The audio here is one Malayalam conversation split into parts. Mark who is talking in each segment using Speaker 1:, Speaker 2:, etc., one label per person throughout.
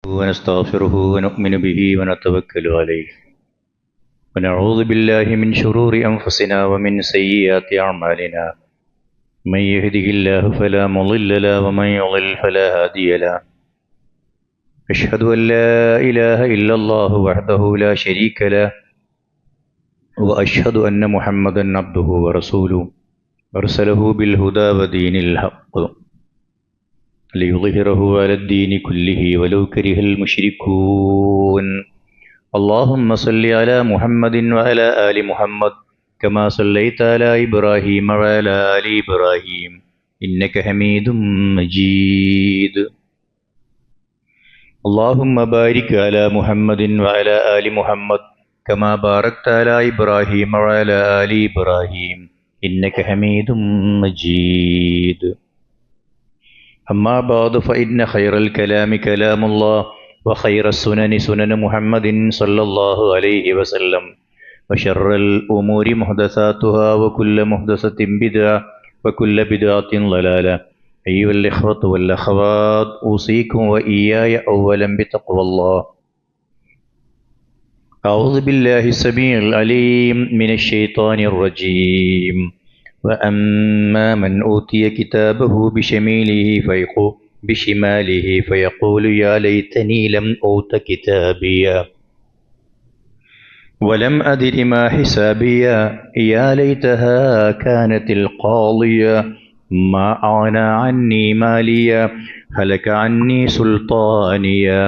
Speaker 1: ونستغفره ونؤمن به ونتوكل عليه ونعوذ بالله من شرور أنفسنا ومن سيئات أعمالنا من يهده الله فلا مضل له ومن يضلل فلا هادي له أشهد أن لا إله إلا الله وحده لا شريك له وأشهد أن محمدا عبده ورسوله أرسله بالهدى ودين الحق ليظهره على الدين كله ولو كره المشركون اللهم صل على محمد وعلى آل محمد كما صليت على إبراهيم وعلى آل إبراهيم إنك حميد مجيد اللهم بارك على محمد وعلى آل محمد كما باركت على إبراهيم وعلى آل إبراهيم إنك حميد مجيد أما بعد فإن خير الكلام كلام الله وخير السنن سنن محمد صلى الله عليه وسلم وشر الأمور محدثاتها وكل محدثة بدعة وكل بدعة ضلالة أيها الإخوة والأخوات أوصيكم وإياي أولا بتقوى الله أعوذ بالله السميع العليم من الشيطان الرجيم وأما من أوتي كتابه بشماله فيقول يا ليتني لم أوت كتابيا ولم أدر ما حسابيا يا ليتها كانت القاضية ما أغنى عني ماليا هلك عني سلطانيا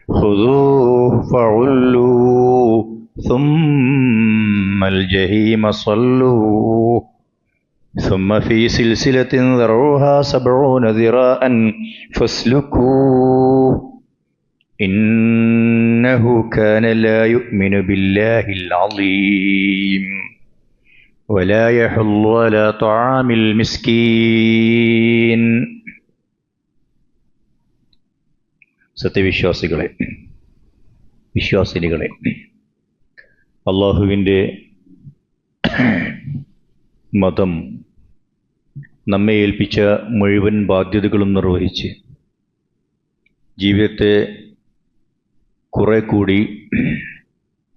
Speaker 1: خذوه فغلوه ثم الجحيم صلوه ثم في سلسلة ذرعها 70 ذراعا فاسلكوه إنه كان لا يؤمن بالله العظيم ولا يحض على طعام المسكين. സത്യവിശ്വാസികളെ, വിശ്വാസിനികളെ, അള്ളാഹുവിൻ്റെ മതം നമ്മെ ഏൽപ്പിച്ച മുഴുവൻ ബാധ്യതകളും നിർവഹിച്ച് ജീവിതത്തെ കുറെ കൂടി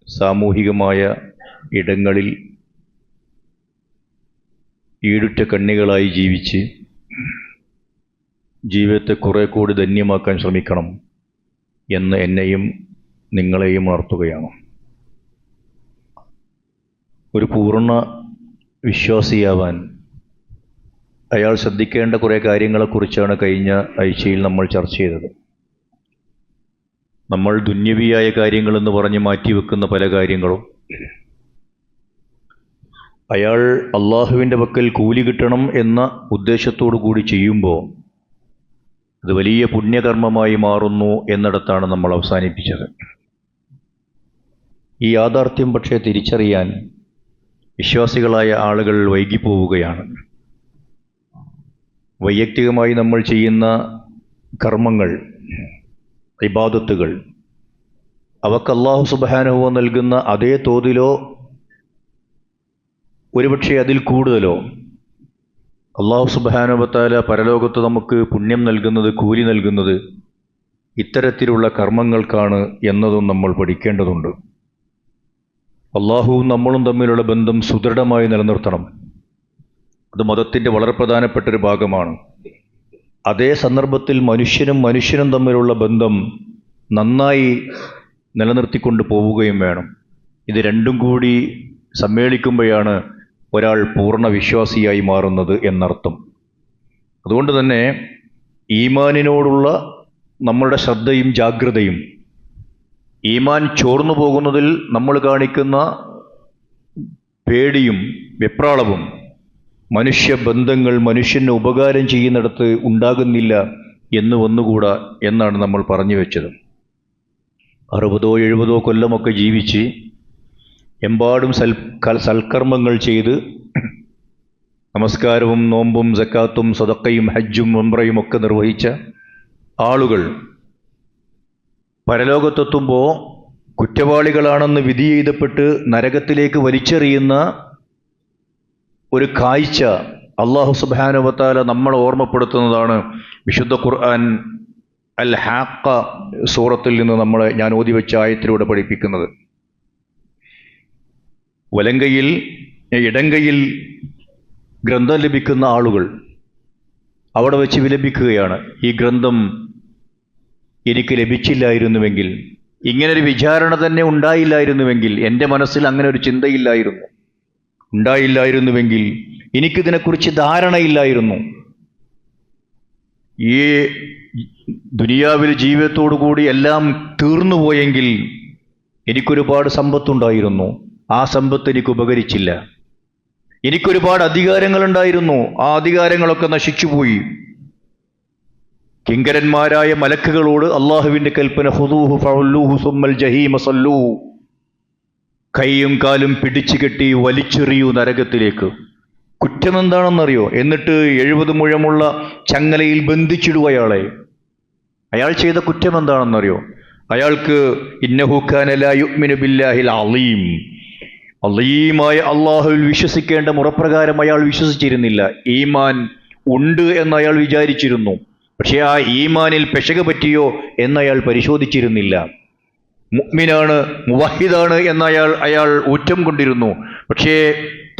Speaker 1: സാമൂഹികമായ ഇടങ്ങളിൽ ഈടുറ്റ കണ്ണികളായി ജീവിച്ച് ജീവിതത്തെ കുറെ കൂടി ധന്യമാക്കാൻ ശ്രമിക്കണം എന്ന് എന്നെയും നിങ്ങളെയും ഉണർത്തുകയാണ്. ഒരു പൂർണ്ണ വിശ്വാസിയാവാൻ അയാൾ ശ്രദ്ധിക്കേണ്ട കുറേ കാര്യങ്ങളെക്കുറിച്ചാണ് കഴിഞ്ഞ ആഴ്ചയിൽ നമ്മൾ ചർച്ച ചെയ്തത്. നമ്മൾ ദുന്യവിയായ കാര്യങ്ങളെന്ന് പറഞ്ഞ് മാറ്റിവെക്കുന്ന പല കാര്യങ്ങളും അയാൾ അള്ളാഹുവിൻ്റെ പക്കൽ കൂലി കിട്ടണം എന്ന ഉദ്ദേശത്തോടു കൂടി ചെയ്യുമ്പോൾ അത് വലിയ പുണ്യകർമ്മമായി മാറുന്നു എന്നിടത്താണ് നമ്മൾ അവസാനിപ്പിച്ചത്. ഈ യാഥാർത്ഥ്യം പക്ഷേ തിരിച്ചറിയാൻ വിശ്വാസികളായ ആളുകൾ വൈകിപ്പോവുകയാണ്. വൈയക്തികമായി നമ്മൾ ചെയ്യുന്ന കർമ്മങ്ങൾ, ഇബാദത്തുകൾ, അവക്ക് അല്ലാഹു സുബ്ഹാനഹു നൽകുന്ന അതേ തോതിലോ ഒരുപക്ഷെ അതിൽ കൂടുതലോ അല്ലാഹു സുബ്ഹാനഹു വതആല പരലോകത്ത് നമുക്ക് പുണ്യം നൽകുന്നത്, കൂലി നൽകുന്നത് ഇത്തരത്തിലുള്ള കർമ്മങ്ങൾക്കാണ് എന്നതും നമ്മൾ പഠിക്കേണ്ടതുണ്ട്. അള്ളാഹുവും നമ്മളും തമ്മിലുള്ള ബന്ധം സുദൃഢമായി നിലനിർത്തണം. അത് മതത്തിൻ്റെ വളരെ പ്രധാനപ്പെട്ടൊരു ഭാഗമാണ്. അതേ സന്ദർഭത്തിൽ മനുഷ്യനും തമ്മിലുള്ള ബന്ധം നന്നായി നിലനിർത്തിക്കൊണ്ട് പോവുകയും വേണം. ഇത് രണ്ടും കൂടി സമ്മേളിക്കുമ്പോഴാണ് ഒരാൾ പൂർണ്ണ വിശ്വാസിയായി മാറുന്നത് എന്നർത്ഥം. അതുകൊണ്ട് തന്നെ ഈമാനിനോടുള്ള നമ്മളുടെ ശ്രദ്ധയും ജാഗ്രതയും, ഈമാൻ ചോർന്നു പോകുന്നതിൽ നമ്മൾ കാണിക്കുന്ന പേടിയും വെപ്രാളവും മനുഷ്യബന്ധങ്ങൾ മനുഷ്യന് ഉപകാരം ചെയ്യുന്നിടത്ത് ഉണ്ടാകുന്നില്ല എന്ന് വന്നുകൂടാ എന്നാണ് നമ്മൾ പറഞ്ഞു വെച്ചത്. 60-70 കൊല്ലമൊക്കെ ജീവിച്ച് എമ്പാടും സൽക്കർമ്മങ്ങൾ ചെയ്ത് നമസ്കാരവും നോമ്പും സക്കാത്തും സദഖയും ഹജ്ജും ഉംറയും ഒക്കെ നിർവഹിച്ച ആളുകൾ പരലോകത്തെത്തുമ്പോൾ കുറ്റവാളികളാണെന്ന് വിധി എഴുതപ്പെട്ട് നരകത്തിലേക്ക് വലിച്ചെറിയുന്ന ഒരു കാഴ്ച അല്ലാഹു സുബ്ഹാനഹു വ തആല നമ്മളെ ഓർമ്മപ്പെടുത്തുന്നതാണ് വിശുദ്ധ ഖുർആൻ അൽ ഹാഖ സൂറത്തിൽ നിന്ന് ഞാൻ ഓതി വെച്ച ആയത്തിലൂടെ പഠിപ്പിക്കുന്നത്. വലങ്കയിൽ ഇടങ്കയിൽ ഗ്രന്ഥം ലഭിക്കുന്ന ആളുകൾ അവിടെ വെച്ച് വിലപിക്കുകയാണ്, ഈ ഗ്രന്ഥം എനിക്ക് ലഭിച്ചില്ലായിരുന്നുവെങ്കിൽ, ഇങ്ങനൊരു വിചാരണ തന്നെ ഉണ്ടായില്ലായിരുന്നുവെങ്കിൽ, എൻ്റെ മനസ്സിൽ അങ്ങനെ ഒരു ഉണ്ടായില്ലായിരുന്നുവെങ്കിൽ, എനിക്കിതിനെക്കുറിച്ച് ധാരണയില്ലായിരുന്നു, ഈ ദുനിയാവിൽ ജീവിതത്തോടു കൂടി എല്ലാം തീർന്നുപോയെങ്കിൽ എനിക്കൊരുപാട് സമ്പത്തുണ്ടായിരുന്നു, ആ സമ്പത്ത് എനിക്ക് ഉപകരിച്ചില്ല. എനിക്കൊരുപാട് അധികാരങ്ങളുണ്ടായിരുന്നു, ആ അധികാരങ്ങളൊക്കെ നശിച്ചുപോയി. കിങ്കരന്മാരായ മലക്കുകളോട് അള്ളാഹുവിൻ്റെ കൽപ്പന, ഖുദൂഹു ഫഉല്ലൂഹു സുമ്മൽ ജഹീമ സല്ലൂഹു, കൈയും കാലും പിടിച്ചു കെട്ടി വലിച്ചെറിയൂ നരകത്തിലേക്ക്. കുറ്റമെന്താണെന്നറിയോ? എന്നിട്ട് 70 മുഴമുള്ള ചങ്ങലയിൽ ബന്ധിച്ചിടുക അയാളെ. അയാൾ ചെയ്ത കുറ്റം എന്താണെന്നറിയോ? അയാൾക്ക് ഇന്നഹു കാന ലാ യുഅ്മിനു ബില്ലാഹിൽ അളീം, അളീമായ അള്ളാഹുവിൽ വിശ്വസിക്കേണ്ട മുറപ്രകാരം അയാൾ വിശ്വസിച്ചിരുന്നില്ല. ഈമാൻ ഉണ്ട് എന്ന് അയാൾ വിചാരിച്ചിരുന്നു, പക്ഷെ ആ ഈമാനിൽ പെശക് പറ്റിയോ എന്നയാൾ പരിശോധിച്ചിരുന്നില്ല. മുഅ്മിനാണ്, മുവഹിദാണ് അയാൾ ഊറ്റം കൊണ്ടിരുന്നു, പക്ഷേ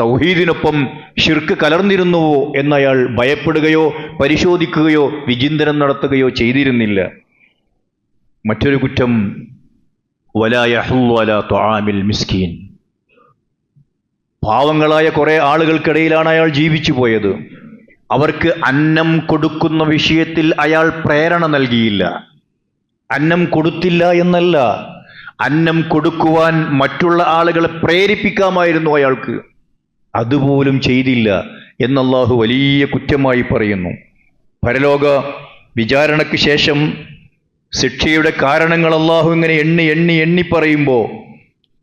Speaker 1: തൗഹീദിനൊപ്പം ശിർക്ക് കലർന്നിരുന്നുവോ എന്നയാൾ ഭയപ്പെടുകയോ പരിശോധിക്കുകയോ വിചിന്തനം നടത്തുകയോ ചെയ്തിരുന്നില്ല. മറ്റൊരു കുറ്റം, വലാ യഹുല്ലു അലാ തുആമിൽ മിസ്കീൻ, പാവങ്ങളായ കുറെ ആളുകൾക്കിടയിലാണ് അയാൾ ജീവിച്ചു പോയത്. അവർക്ക് അന്നം കൊടുക്കുന്ന വിഷയത്തിൽ അയാൾ പ്രേരണ നൽകിയില്ല. അന്നം കൊടുത്തില്ല എന്നല്ല, അന്നം കൊടുക്കുവാൻ മറ്റുള്ള ആളുകളെ പ്രേരിപ്പിക്കാമായിരുന്നു അയാൾക്ക്, അതുപോലും ചെയ്തില്ല എന്ന് അല്ലാഹു വലിയ കുറ്റമായി പറയുന്നു. പരലോക വിചാരണയ്ക്ക് ശേഷം ശിക്ഷയുടെ കാരണങ്ങൾ അല്ലാഹു ഇങ്ങനെ എണ്ണി പറയുമ്പോൾ,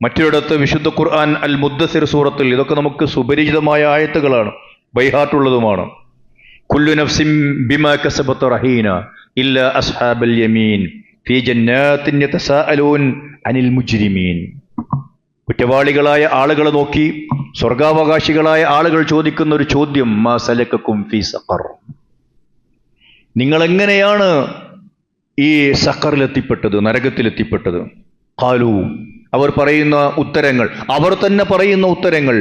Speaker 1: മറ്റൊരിടത്ത് വിശുദ്ധ ഖുർആൻ അൽ മുദ്ദസിർ സൂറത്തിൽ, ഇതൊക്കെ നമുക്ക് സുപരിചിതമായ ആയത്തുകളാണ്, ബൈഹാട്ടുള്ളതുമാണ്. കുല്ലു നഫ്സിൻ ബിമാ കസബത് റഹീന ഇല്ലാ അസ്ഹാബൽ യമീൻ ഫീ ജന്നാത്തിൻ യതസാഅലൂൻ അനിൽ മുജ്രിമീൻ. കുറ്റവാളികളായ ആളുകളെ നോക്കി സ്വർഗാവകാശികളായ ആളുകൾ ചോദിക്കുന്ന ഒരു ചോദ്യം, മാ സലക്കക്കും ഫീ സഖർ, നിങ്ങളെങ്ങനെയാണ് ഈ സഖറിലെത്തിപ്പെട്ടത്, നരകത്തിലെത്തിപ്പെട്ടത്? ഖാലൂ, അവർ പറയുന്ന ഉത്തരങ്ങൾ, അവർ തന്നെ പറയുന്ന ഉത്തരങ്ങൾ,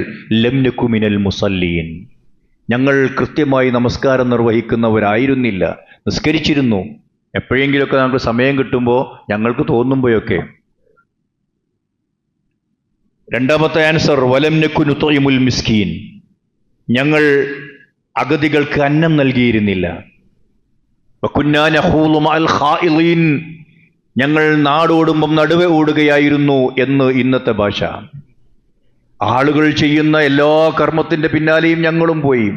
Speaker 1: ലം നകു മിനൽ മുസല്ലീൻ, ഞങ്ങൾ കൃത്യമായി നമസ്കാരം നിർവഹിക്കുന്നവരായിരുന്നില്ല, നിസ്കരിച്ചിരുന്നു, എപ്പോഴെങ്കിലുമൊക്കെ ഞങ്ങൾക്ക് സമയം കിട്ടുമ്പോൾ, ഞങ്ങൾക്ക് തോന്നുമ്പോഴൊക്കെ. രണ്ടാമത്തെ ആൻസർ, വലം നകു നുത്ഇമുൽ മിസ്കീൻ, ഞങ്ങൾ അഗതികൾക്ക് അന്നം നൽകിയിരുന്നില്ല. വകുന്നാ നഖൂളു മഅൽ ഖായിളീൻ, ഞങ്ങൾ നാടോടുമ്പം നടുവെ ഓടുകയായിരുന്നു എന്ന് ഇന്നത്തെ ഭാഷ. ആളുകൾ ചെയ്യുന്ന എല്ലാ കർമ്മത്തിൻ്റെ പിന്നാലെയും ഞങ്ങളും പോയി,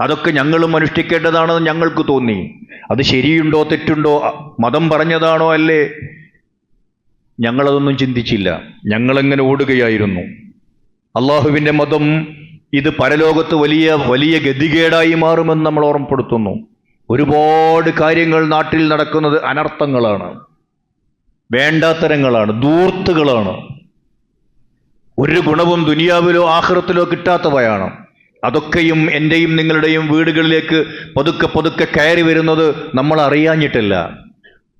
Speaker 1: അതൊക്കെ ഞങ്ങളും അനുഷ്ഠിക്കേണ്ടതാണെന്ന് ഞങ്ങൾക്ക് തോന്നി. അത് ശരിയുണ്ടോ തെറ്റുണ്ടോ, മതം പറഞ്ഞതാണോ അല്ലേ, ഞങ്ങളതൊന്നും ചിന്തിച്ചില്ല, ഞങ്ങളെങ്ങനെ ഓടുകയായിരുന്നു. അള്ളാഹുവിൻ്റെ മതം ഇത് പരലോകത്ത് വലിയ ഗതികേടായി മാറുമെന്ന് നമ്മൾ ഓർമ്മപ്പെടുത്തുന്നു. ഒരുപാട് കാര്യങ്ങൾ നാട്ടിൽ നടക്കുന്നത് അനർത്ഥങ്ങളാണ്, വേണ്ടാത്തരങ്ങളാണ്, ധൂർത്തുകളാണ്, ഒരു ഗുണവും ദുനിയാവിലോ ആഖിറത്തിലോ കിട്ടാത്തവയാണ്. അതൊക്കെയും എൻ്റെയും നിങ്ങളുടെയും വീടുകളിലേക്ക് പതുക്കെ കയറി വരുന്നത് നമ്മൾ അറിയാഞ്ഞിട്ടില്ല,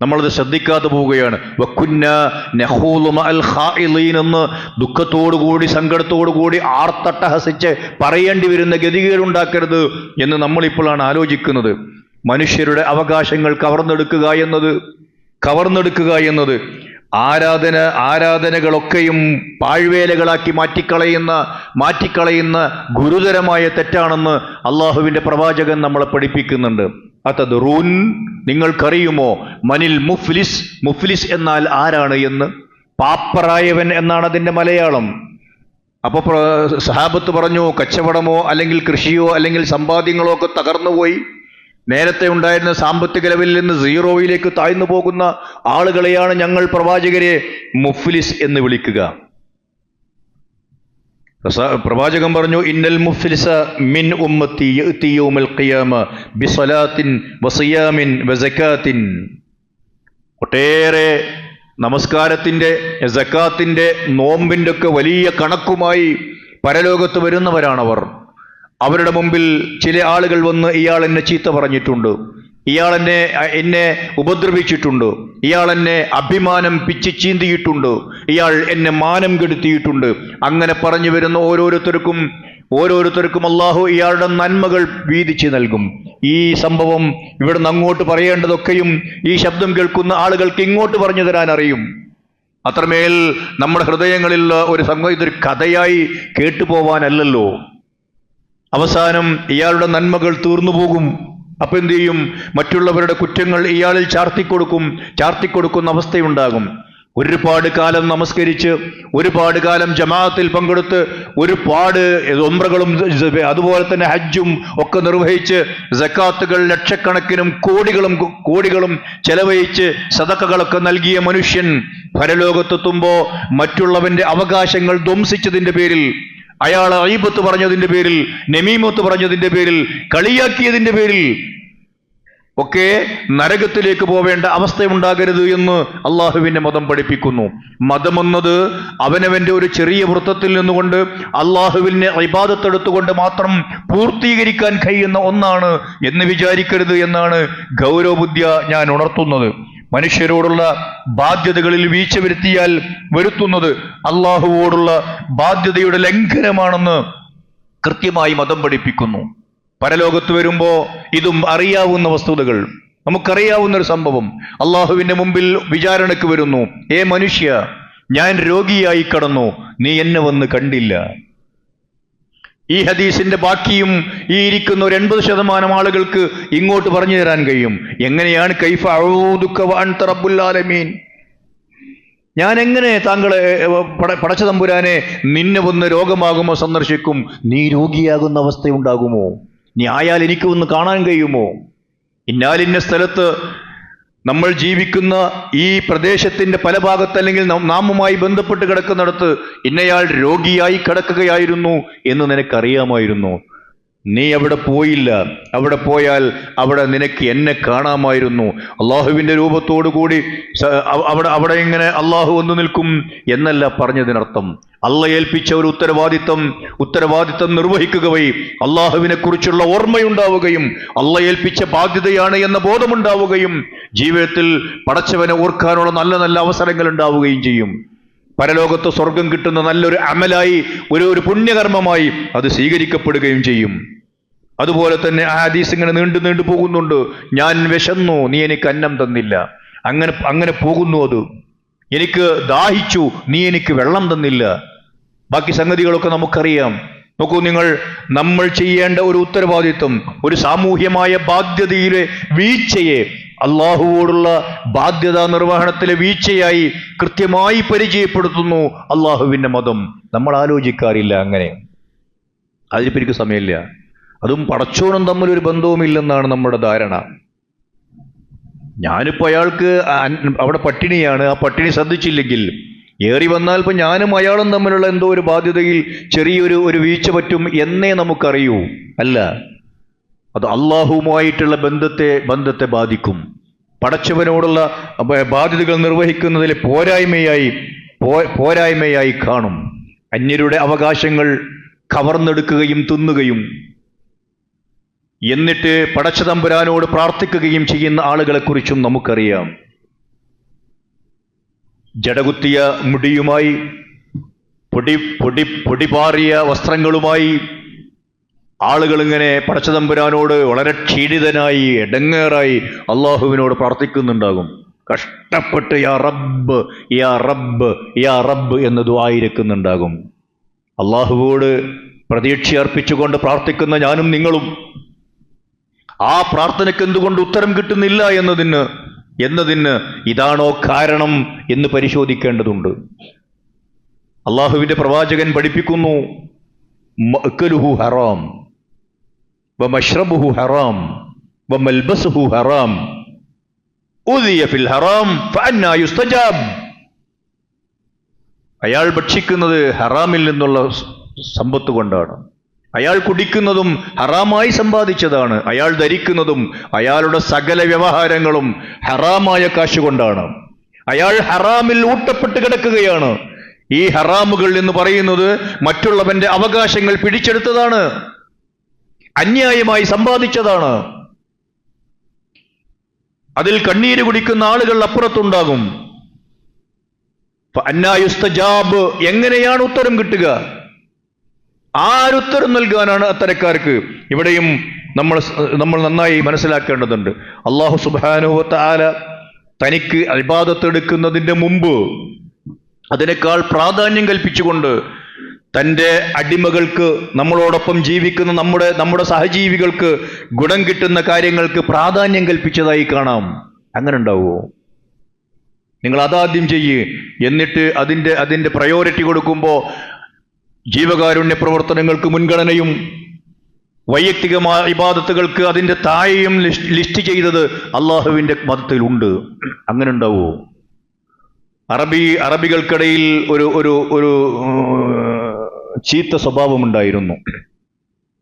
Speaker 1: നമ്മളത് ശ്രദ്ധിക്കാതെ പോവുകയാണ്. വകുന്നാ നഖൂളു മഅൽ ഖായിളീൻ എന്ന് ദുഃഖത്തോടുകൂടി സങ്കടത്തോടുകൂടി ആർത്തട്ടഹസിച്ച് പറയേണ്ടി വരുന്ന ഗതികേടുണ്ടാക്കരുത് എന്ന് നമ്മളിപ്പോഴാണ് ആലോചിക്കുന്നത്. മനുഷ്യരുടെ അവകാശങ്ങൾ കവർന്നെടുക്കുക എന്നത് ആരാധനകളൊക്കെയും പാഴ്വേലകളാക്കി മാറ്റിക്കളയുന്ന ഗുരുതരമായ തെറ്റാണെന്ന് അള്ളാഹുവിൻ്റെ പ്രവാചകൻ നമ്മളെ പഠിപ്പിക്കുന്നുണ്ട്. അതദ്റൂൻ, നിങ്ങൾക്കറിയുമോ മനിൽ മുഫ്ലിസ് എന്നാൽ ആരാണ് എന്ന്? പാപ്പറായവൻ എന്നാണ് അതിൻ്റെ മലയാളം. അപ്പോൾ സഹാബത്ത് പറഞ്ഞു, കച്ചവടമോ അല്ലെങ്കിൽ കൃഷിയോ അല്ലെങ്കിൽ സമ്പാദ്യങ്ങളോ ഒക്കെ തകർന്നുപോയി, നേരത്തെ ഉണ്ടായിരുന്ന സാമ്പത്തിക ലെവലിൽ നിന്ന് സീറോയിലേക്ക് താഴ്ന്നു പോകുന്ന ആളുകളെയാണ് ഞങ്ങൾ പ്രവാചകരെ മുഫ്ലിസ് എന്ന് വിളിക്കുക. പ്രവാചകൻ പറഞ്ഞു, ഇന്നൽ മുഫ്ലിസ മിൻ ഉമ്മത്തി യഅതി യൗമൽ ഖിയാമ ബിസലാത്തിൻ വസിയാമിൻ വസകാത്തിൻ. ഒട്ടേറെ നമസ്കാരത്തിൻ്റെ, സക്കാത്തിൻ്റെ, നോമ്പിൻ്റെ ഒക്കെ വലിയ കണക്കുമായി പരലോകത്ത് വരുന്നവരാണവർ. അവരുടെ മുമ്പിൽ ചില ആളുകൾ വന്ന്, ഇയാൾ എന്നെ ചീത്ത പറഞ്ഞിട്ടുണ്ട്, ഇയാൾ എന്നെ ഉപദ്രവിച്ചിട്ടുണ്ട്, ഇയാൾ എന്നെ അഭിമാനം പിച്ച് ചീന്തിയിട്ടുണ്ട്, ഇയാൾ എന്നെ മാനം കെടുത്തിയിട്ടുണ്ട്. അങ്ങനെ പറഞ്ഞു വരുന്ന ഓരോരുത്തർക്കും അള്ളാഹു ഇയാളുടെ നന്മകൾ വീതിച്ച് നൽകും. ഈ സംഭവം ഇവിടുന്ന് അങ്ങോട്ട് പറയേണ്ടതൊക്കെയും ഈ ശബ്ദം കേൾക്കുന്ന ആളുകൾക്ക് ഇങ്ങോട്ട് പറഞ്ഞു തരാൻ അറിയും. അത്രമേൽ നമ്മുടെ ഹൃദയങ്ങളിൽ ഒരു സംഭവം ഇതൊരു കഥയായി കേട്ടുപോവാനല്ലല്ലോ. അവസാനം ഇയാളുടെ നന്മകൾ തീർന്നു പോകും. അപ്പൊ എന്ത് ചെയ്യും? മറ്റുള്ളവരുടെ കുറ്റങ്ങൾ ഇയാളിൽ ചാർത്തിക്കൊടുക്കുന്ന അവസ്ഥയുണ്ടാകും. ഒരുപാട് കാലം നമസ്കരിച്ച്, ഒരുപാട് കാലം ജമാഅത്തിൽ പങ്കെടുത്ത്, ഒരുപാട് ഉംറകളും അതുപോലെ തന്നെ ഹജ്ജും ഒക്കെ നിർവഹിച്ച്, സക്കാത്തുകൾ ലക്ഷക്കണക്കിനും കോടികളും ചെലവഴിച്ച് സദഖകളൊക്കെ നൽകിയ മനുഷ്യൻ പരലോകത്തെത്തുമ്പോ മറ്റുള്ളവന്റെ അവകാശങ്ങൾ ധ്വംസിച്ചതിന്റെ പേരിൽ, അയാൾ ഗീബത്ത് പറഞ്ഞതിന്റെ പേരിൽ, നമീമത്ത് പറഞ്ഞതിന്റെ പേരിൽ, കളിയാക്കിയതിന്റെ പേരിൽ ഒക്കെ നരകത്തിലേക്ക് പോവേണ്ട അവസ്ഥയുണ്ടാകരുത് എന്ന് അള്ളാഹുവിന്റെ മതം പഠിപ്പിക്കുന്നു. മതമെന്നത് അവനവന്റെ ഒരു ചെറിയ വൃത്തത്തിൽ നിന്നുകൊണ്ട് അള്ളാഹുവിനെ ഇബാദത്തെടുത്തുകൊണ്ട് മാത്രം പൂർത്തീകരിക്കാൻ കഴിയുന്ന ഒന്നാണ് എന്ന് വിചാരിക്കരുത് എന്നാണ് ഗൗരവബുദ്ധിയ ഞാൻ ഉണർത്തുന്നത്. മനുഷ്യരോടുള്ള ബാധ്യതകളിൽ വീഴ്ച വരുത്തുന്നത് അള്ളാഹുവോടുള്ള ബാധ്യതയുടെ ലംഘനമാണെന്ന് കൃത്യമായി മതം പഠിപ്പിക്കുന്നു. പരലോകത്ത് വരുമ്പോ ഇതും അറിയാവുന്ന വസ്തുതകൾ, നമുക്കറിയാവുന്ന ഒരു സംഭവം. അള്ളാഹുവിന്റെ മുമ്പിൽ വിചാരണയ്ക്ക് വരുന്നു. ഏ മനുഷ്യ, ഞാൻ രോഗിയായി കടന്നു, നീ എന്നെ വന്ന് കണ്ടില്ല. ഈ ഹദീസിന്റെ ബാക്കിയും ഈ ഇരിക്കുന്ന ഒരു 80% ആളുകൾക്ക് ഇങ്ങോട്ട് പറഞ്ഞു തരാൻ കഴിയും. എങ്ങനെയാണ് കൈഫ അഊദുക വഅൻത റബ്ബുൽ ആലമീൻ, ഞാൻ എങ്ങനെ താങ്കളെ പടച്ച തമ്പുരാനെ നിന്നെ വന്ന് രോഗമാകുമോ സന്ദർശിക്കും? നീ രോഗിയാകുന്ന അവസ്ഥയുണ്ടാകുമോ? നീ ആയാൽ എനിക്ക് ഒന്ന് കാണാൻ കഴിയുമോ? ഇന്നാലിന്ന സ്ഥലത്ത് നമ്മൾ ജീവിക്കുന്ന ഈ പ്രദേശത്തിന്റെ പല ഭാഗത്ത് അല്ലെങ്കിൽ നാമുമായി ബന്ധപ്പെട്ട് കിടക്കുന്നിടത്ത് ഇന്നയാൾ രോഗിയായി കിടക്കുകയായിരുന്നു എന്ന് നിനക്കറിയാമായിരുന്നു. നീ അവിടെ പോയില്ല. അവിടെ പോയാൽ അവിടെ നിനക്ക് എന്നെ കാണാമായിരുന്നു. അള്ളാഹുവിന്റെ രൂപത്തോടു കൂടി അവിടെ ഇങ്ങനെ അള്ളാഹു വന്നു നിൽക്കും എന്നല്ല പറഞ്ഞതിനർത്ഥം. അള്ള ഏൽപ്പിച്ച ഒരു ഉത്തരവാദിത്തം നിർവഹിക്കുക വഴി അള്ളാഹുവിനെ കുറിച്ചുള്ള ഓർമ്മയുണ്ടാവുകയും അള്ള ഏൽപ്പിച്ച ബാധ്യതയാണ് എന്ന ബോധമുണ്ടാവുകയും ജീവിതത്തിൽ പടച്ചവനെ ഓർക്കാനുള്ള നല്ല അവസരങ്ങൾ ഉണ്ടാവുകയും ചെയ്യും. പരലോകത്ത് സ്വർഗം കിട്ടുന്ന നല്ലൊരു അമലായി, ഒരു പുണ്യകർമ്മമായി അത് സ്വീകരിക്കപ്പെടുകയും ചെയ്യും. അതുപോലെ തന്നെ ആ ഹദീസ് ഇങ്ങനെ നീണ്ടു പോകുന്നുണ്ട്. ഞാൻ വിശന്നു, നീ എനിക്ക് അന്നം തന്നില്ല. അങ്ങനെ പോകുന്നു. അത് എനിക്ക് ദാഹിച്ചു, നീ എനിക്ക് വെള്ളം തന്നില്ല. ബാക്കി സംഗതികളൊക്കെ നമുക്കറിയാം. നോക്കൂ നിങ്ങൾ, നമ്മൾ ചെയ്യേണ്ട ഒരു ഉത്തരവാദിത്വം, ഒരു സാമൂഹ്യമായ ബാധ്യതയിലെ വീഴ്ചയെ അള്ളാഹുവോടുള്ള ബാധ്യതാ നിർവഹണത്തിലെ വീഴ്ചയായി കൃത്യമായി പരിചയപ്പെടുത്തുന്നു അള്ളാഹുവിന്റെ മതം. നമ്മൾ ആലോചിക്കാറില്ല അങ്ങനെ. അതിനിപ്പോ എനിക്ക് സമയമില്ല. അതും പടച്ചോനും തമ്മിലൊരു ബന്ധവുമില്ലെന്നാണ് നമ്മുടെ ധാരണ. ഞാനിപ്പോ അയാൾക്ക് അവിടെ പട്ടിണിയാണ്, ആ പട്ടിണി ശ്രദ്ധിച്ചില്ലെങ്കിൽ ഏറി വന്നാൽ ഇപ്പൊ ഞാനും അയാളും തമ്മിലുള്ള എന്തോ ഒരു ബാധ്യതയിൽ ചെറിയൊരു വീഴ്ച പറ്റും എന്നേ നമുക്കറിയൂ. അല്ല, അത് അള്ളാഹുവുമായിട്ടുള്ള ബന്ധത്തെ ബാധിക്കും. പടച്ചവനോടുള്ള ബാധ്യതകൾ നിർവഹിക്കുന്നതിലെ പോരായ്മയായി കാണും. അന്യരുടെ അവകാശങ്ങൾ കവർന്നെടുക്കുകയും തിന്നുകയും എന്നിട്ട് പടച്ച തമ്പുരാനോട് പ്രാർത്ഥിക്കുകയും ചെയ്യുന്ന ആളുകളെ കുറിച്ചും നമുക്കറിയാം. ജടകുത്തിയ മുടിയുമായി, പൊടിപാറിയ വസ്ത്രങ്ങളുമായി ആളുകൾ ഇങ്ങനെ പടച്ച തമ്പുരാനോട് വളരെ ക്ഷീണിതനായി, എടങ്ങേറായി അള്ളാഹുവിനോട് പ്രാർത്ഥിക്കുന്നുണ്ടാകും. കഷ്ടപ്പെട്ട് യാ റബ്ബ് യാ റബ്ബ് യാ റബ്ബ് എന്ന് ദുആയിരക്കുന്നുണ്ടാകും. അള്ളാഹുവോട് പ്രതീക്ഷ അർപ്പിച്ചുകൊണ്ട് പ്രാർത്ഥിക്കുന്ന ഞാനും നിങ്ങളും ആ പ്രാർത്ഥനയ്ക്ക് എന്തുകൊണ്ട് ഉത്തരം കിട്ടുന്നില്ല എന്നതിന് ഇതാണോ കാരണം എന്ന് പരിശോധിക്കേണ്ടതുണ്ട്. അള്ളാഹുവിന്റെ പ്രവാചകൻ പഠിപ്പിക്കുന്നു, മഅ്കലുഹു ഹറാം വമശ്റബുഹു ഹറാം വമൽബസുഹു ഹറാം ഉദിയ ഫിൽ ഹറാം ഫഅന്നാ യുസ്തജാബ്. അയാൾ ഭക്ഷിക്കുന്നത് ഹറാമിൽ നിന്നുള്ള സമ്പത്ത് കൊണ്ടാണ്. അയാൾ കുടിക്കുന്നതും ഹറാമായി സമ്പാദിച്ചതാണ്. അയാൾ ധരിക്കുന്നതും അയാളുടെ സകല വ്യവഹാരങ്ങളും ഹറാമായ കാശ് കൊണ്ടാണ്. അയാൾ ഹറാമിൽ ഊട്ടപ്പെട്ട് കിടക്കുകയാണ്. ഈ ഹറാമുകൾ എന്ന് പറയുന്നത് മറ്റുള്ളവന്റെ അവകാശങ്ങൾ പിടിച്ചെടുത്തതാണ്, അന്യായമായി സമ്പാദിച്ചതാണ്. അതിൽ കണ്ണീര് കുടിക്കുന്ന ആളുകൾ അപ്പുറത്തുണ്ടാകും. അന്നാ യുസ്തജാബ്, എങ്ങനെയാണ് ഉത്തരം കിട്ടുക? ആരുത്തരം നൽകാനാണ് അത്തരക്കാർക്ക്? ഇവിടെയും നമ്മൾ നന്നായി മനസ്സിലാക്കേണ്ടതുണ്ട്. അല്ലാഹു സുബ്ഹാനഹു വ തആല തനിക്ക് ഇബാദത്ത് എടുക്കുന്നതിന്റെ മുമ്പ് അതിനേക്കാൾ പ്രാധാന്യം കൽപ്പിച്ചുകൊണ്ട് തൻ്റെ അടിമകൾക്ക്, നമ്മളോടൊപ്പം ജീവിക്കുന്ന നമ്മുടെ സഹജീവികൾക്ക് ഗുണം കിട്ടുന്ന കാര്യങ്ങൾക്ക് പ്രാധാന്യം കൽപ്പിച്ചതായി കാണാം. അങ്ങനെ ഉണ്ടാവുമോ? നിങ്ങൾ അതാദ്യം ചെയ്യ്, എന്നിട്ട് അതിൻ്റെ പ്രയോറിറ്റി കൊടുക്കുമ്പോൾ ജീവകാരുണ്യ പ്രവർത്തനങ്ങൾക്ക് മുൻഗണനയും വൈയക്തികമായ ഇബാദത്തുകൾക്ക് അതിൻ്റെ താഴെയും ലിസ്റ്റ് ചെയ്തത് അള്ളാഹുവിൻ്റെ മതത്തിൽ ഉണ്ട്. അങ്ങനെ ഉണ്ടാവുമോ? അറബികൾക്കിടയിൽ ഒരു ചീത്ത സ്വഭാവമുണ്ടായിരുന്നു.